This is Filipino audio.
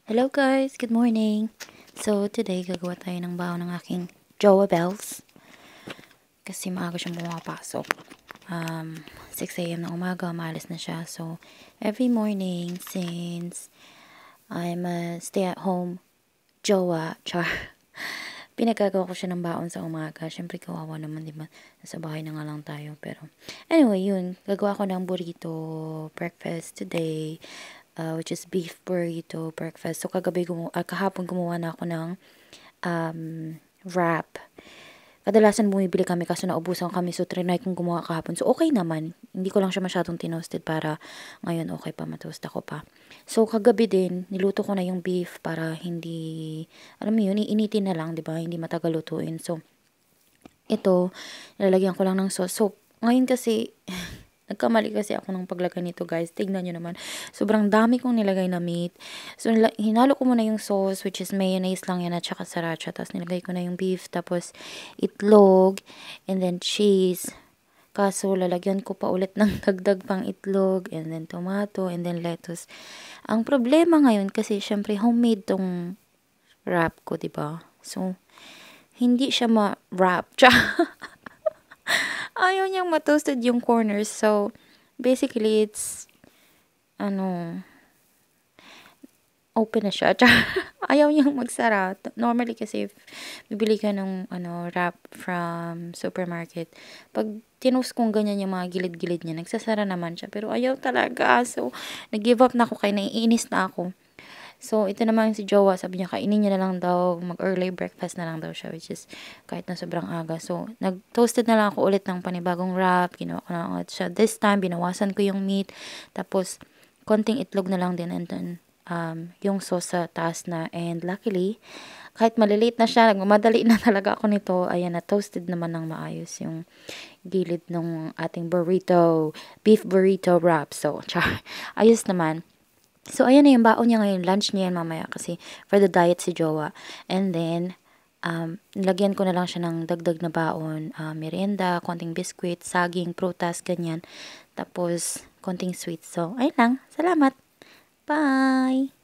Hello guys, good morning. So today gagawa tayo ng baon ng aking Jowa Bells kasi maaga siyang pumapasok. 6 a.m. ng umaga, maalis na siya. So every morning since I'm a stay-at-home Jowa, char. Pinagagawa ko siya ng baon sa umaga. Siyempre kawawa naman, di ba? Nasa bahay na nga lang tayo. Pero anyway, yun. Gagawa ko ng burrito breakfast today. Which is beef burrito breakfast. So, kahapon gumawa na ako ng wrap. Kadalasan bumibili kami kaso naubusan kami. So, trinay kong gumawa kahapon. So, okay naman. Hindi ko lang siya masyadong tinosted para ngayon okay pa, matoast ako pa. So, kagabi din, niluto ko na yung beef para hindi, alam mo yun, iinitin na lang, di ba? Hindi matagal lutuin. So, ito, nilalagyan ko lang ng sauce. So, ngayon kasi, nagkamali kasi ako ng paglagay nito guys. Tignan nyo naman. Sobrang dami kong nilagay na meat. So, hinalo ko muna yung sauce, which is mayonnaise lang yan at saka sriracha. Tapos nilagay ko na yung beef. Tapos itlog. And then cheese. Kaso, lalagyan ko pa ulit ng dagdag pang itlog. And then tomato. And then lettuce. Ang problema ngayon kasi syempre homemade tong wrap ko, diba? So, hindi siya ma-wrap. Ayaw niyang ma-toasted yung corners. So, basically, it's, open na siya. Ayaw niyang magsara. Normally kasi, if bibili ka ng, wrap from supermarket, pag tinost kong ganyan yung mga gilid-gilid niya, nagsasara naman siya. Pero ayaw talaga. So, nag-give up na ako kaya naiinis na ako. So, ito naman si Jowa, sabi niya, kainin niya na lang daw, mag-early breakfast na lang daw siya, which is kahit na sobrang aga. So, nag-toasted na lang ako ulit ng panibagong wrap, ginawa ko na ulit siya. This time, binawasan ko yung meat, tapos, konting itlog na lang din, and then, yung sauce sa taas na, and luckily, kahit maliliit na siya, nagmamadali na talaga ako nito, ayan na, toasted naman ng maayos yung gilid ng ating burrito, beef burrito wrap. So, ayos naman. So, ayan na yung baon niya ngayon. Lunch niya yan mamaya kasi for the diet si Jowa. And then, nilagyan ko na lang siya ng dagdag na baon. Merienda, konting biscuit, saging, prutas, ganyan. Tapos, konting sweet. So, ayun lang. Salamat. Bye!